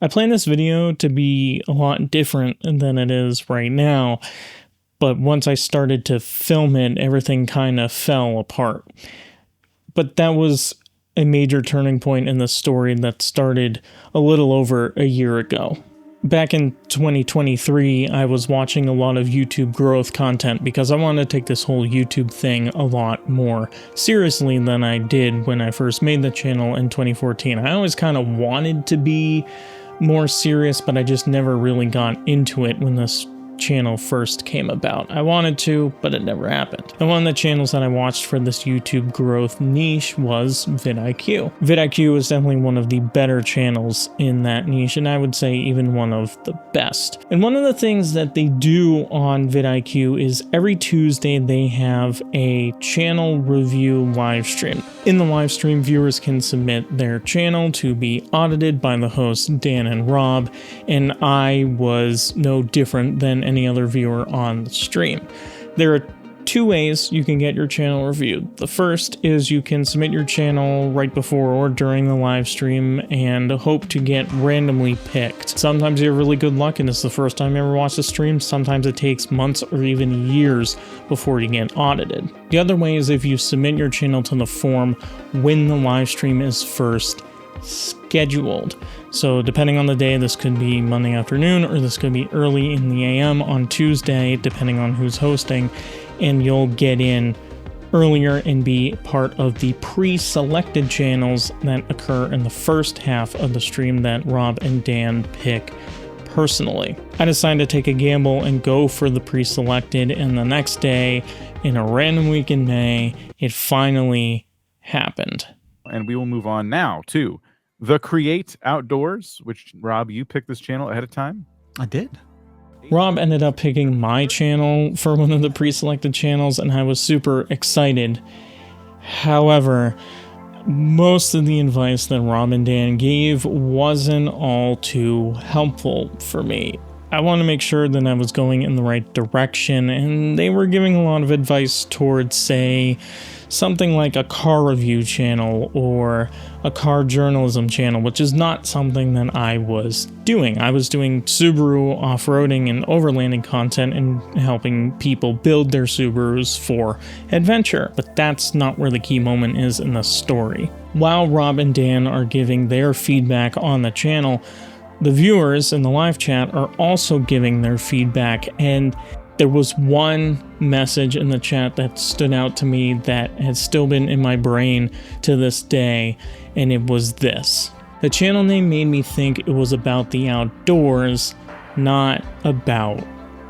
I planned this video to be a lot different than it is right now, but once I started to film it, everything kind of fell apart. But that was a major turning point in the story that started a little over a year ago. Back in 2023, I was watching a lot of YouTube growth content because I wanted to take this whole YouTube thing a lot more seriously than I did when I first made the channel in 2014. I always kind of wanted to be more serious, but I just never really got into it when this channel first came about. I wanted to, but it never happened. And one of the channels that I watched for this YouTube growth niche was vidIQ. vidIQ is definitely one of the better channels in that niche, and I would say even one of the best. And one of the things that they do on vidIQ is every Tuesday they have a channel review live stream. In the live stream, viewers can submit their channel to be audited by the hosts Dan and Rob, and I was no different than any other viewer on the stream. There are two ways you can get your channel reviewed. The first is you can submit your channel right before or during the live stream and hope to get randomly picked. Sometimes you have really good luck and it's the first time you ever watched a stream. Sometimes it takes months or even years before you get audited. The other way is if you submit your channel to the forum when the live stream is first scheduled. So depending on the day, this could be Monday afternoon or this could be early in the AM on Tuesday, depending on who's hosting, and you'll get in earlier and be part of the pre-selected channels that occur in the first half of the stream that Rob and Dan pick personally. I decided to take a gamble and go for the pre-selected, and the next day, in a random week in May, it finally happened. And we will move on now to The Create Outdoors, which, Rob, you picked this channel ahead of time? I did. Rob ended up picking my channel for one of the pre-selected channels, and I was super excited. However, most of the advice that Rob and Dan gave wasn't all too helpful for me. I want to make sure that I was going in the right direction, and they were giving a lot of advice towards, say, something like a car review channel or a car journalism channel, which is not something that I was doing. I was doing Subaru off-roading and overlanding content and helping people build their Subarus for adventure, but that's not where the key moment is in the story. While Rob and Dan are giving their feedback on the channel, the viewers in the live chat are also giving their feedback, and there was one message in the chat that stood out to me that has still been in my brain to this day, and it was this. The channel name made me think it was about the outdoors, not about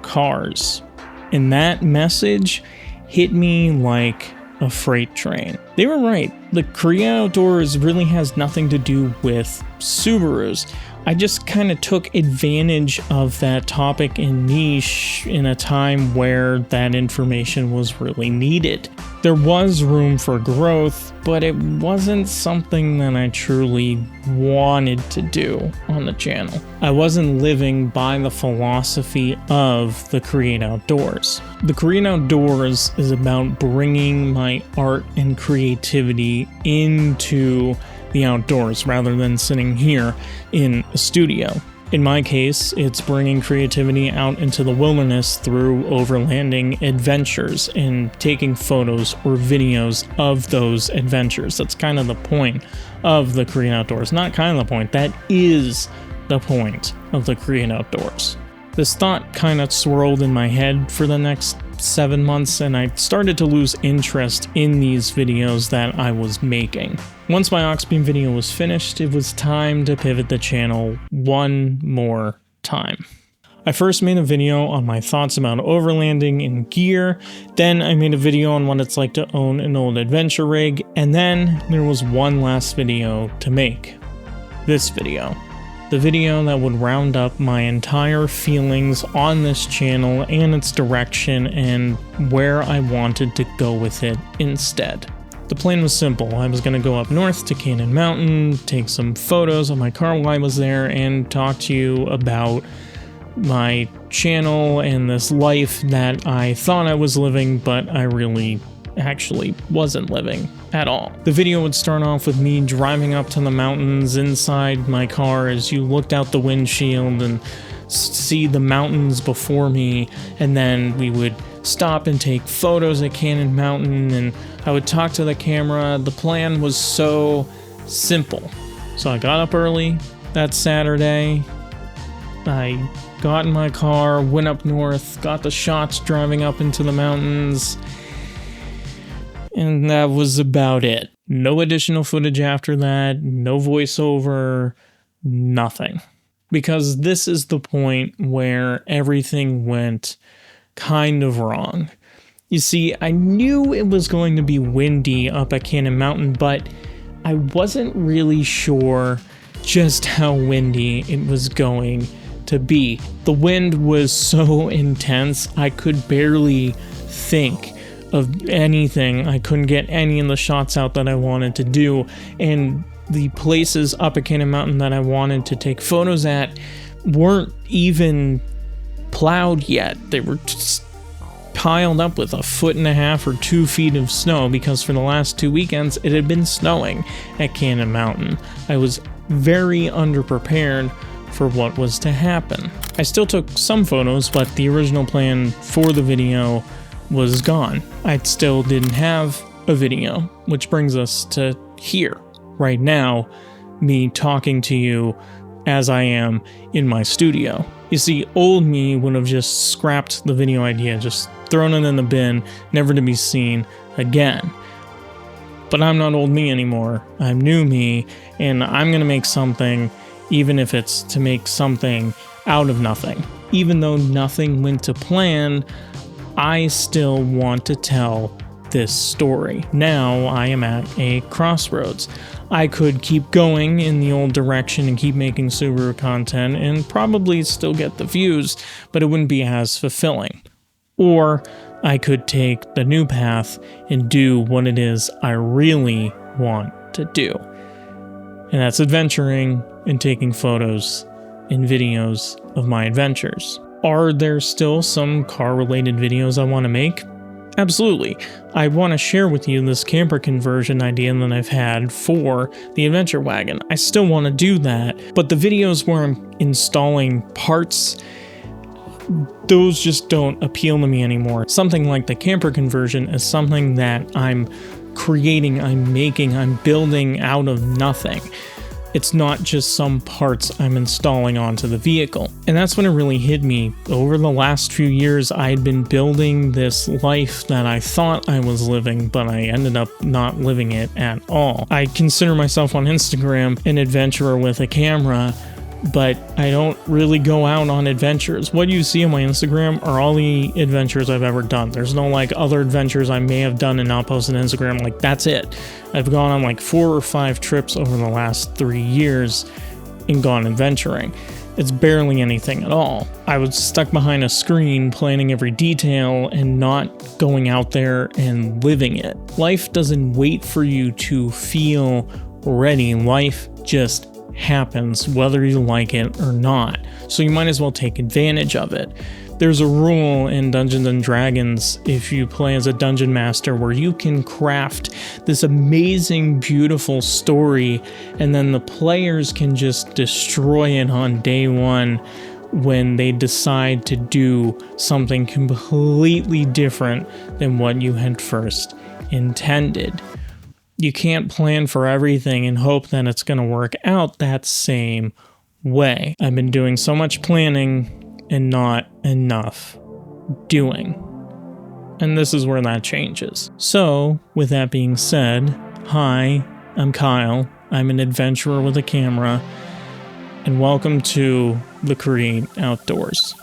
cars. And that message hit me like a freight train. They were right. The Create Outdoors really has nothing to do with Subarus. I just kind of took advantage of that topic and niche in a time where that information was really needed. There was room for growth, but it wasn't something that I truly wanted to do on the channel. I wasn't living by the philosophy of the Create Outdoors. The Create Outdoors is about bringing my art and creativity into the outdoors rather than sitting here in a studio. In my case, it's bringing creativity out into the wilderness through overlanding adventures and taking photos or videos of those adventures. That's kind of the point of the Create Outdoors. Not kind of the point, that is the point of the Create Outdoors. This thought kind of swirled in my head for the next 7 months, and I started to lose interest in these videos that I was making. Once my Oxbeam video was finished, it was time to pivot the channel one more time. I first made a video on my thoughts about overlanding and gear, then I made a video on what it's like to own an old adventure rig, and then there was one last video to make. This video. The video that would round up my entire feelings on this channel and its direction and where I wanted to go with it instead. The plan was simple. I was going to go up north to Cannon Mountain, take some photos of my car while I was there, and talk to you about my channel and this life that I thought I was living, but I really actually wasn't living at all. The video would start off with me driving up to the mountains inside my car as you looked out the windshield and see the mountains before me, and then we would stop and take photos at Cannon Mountain, and I would talk to the camera. The plan was so simple. So I got up early that Saturday. I got in my car, went up north, got the shots driving up into the mountains, and that was about it. No additional footage after that, no voiceover, nothing. Because this is the point where everything went kind of wrong. You see, I knew it was going to be windy up at Cannon Mountain, but I wasn't really sure just how windy it was going to be. The wind was so intense, I could barely think of anything. I couldn't get any of the shots out that I wanted to do, and the places up at Cannon Mountain that I wanted to take photos at weren't even plowed yet. They were just piled up with 1.5 or 2 feet of snow, because for the last 2 weekends it had been snowing at Cannon Mountain. I was very underprepared for what was to happen. I still took some photos, but the original plan for the video was gone. I still didn't have a video, which brings us to here, right now, me talking to you as I am in my studio. You see, old me would have just scrapped the video idea, just thrown it in the bin, never to be seen again. But I'm not old me anymore. I'm new me, and I'm gonna make something, even if it's to make something out of nothing. Even though nothing went to plan, I still want to tell this story. Now I am at a crossroads. I could keep going in the old direction and keep making Subaru content and probably still get the views, but it wouldn't be as fulfilling. Or I could take the new path and do what it is I really want to do. And that's adventuring and taking photos and videos of my adventures. Are there still some car-related videos I want to make? Absolutely. I want to share with you this camper conversion idea that I've had for the adventure wagon. I still want to do that, but the videos where I'm installing parts, those just don't appeal to me anymore. Something like the camper conversion is something that I'm creating, I'm making, I'm building out of nothing. It's not just some parts I'm installing onto the vehicle. And that's when it really hit me. Over the last few years, I had been building this life that I thought I was living, but I ended up not living it at all. I consider myself on Instagram an adventurer with a camera, but I don't really go out on adventures. What you see on my Instagram are all the adventures I've ever done. There's no like other adventures I may have done and not posted on Instagram. Like, that's it. I've gone on like 4 or 5 trips over the last 3 years and gone adventuring. It's barely anything at all. I was stuck behind a screen planning every detail and not going out there and living it. Life doesn't wait for you to feel ready. Life just happens whether you like it or not, so you might as well take advantage of it. There's a rule in Dungeons and Dragons, if you play as a dungeon master, where you can craft this amazing, beautiful story, and then the players can just destroy it on day one when they decide to do something completely different than what you had first intended. You can't plan for everything and hope that it's going to work out that same way. I've been doing so much planning and not enough doing. And this is where that changes. So, with that being said, hi, I'm Kyle. I'm an adventurer with a camera, and welcome to the Create Outdoors.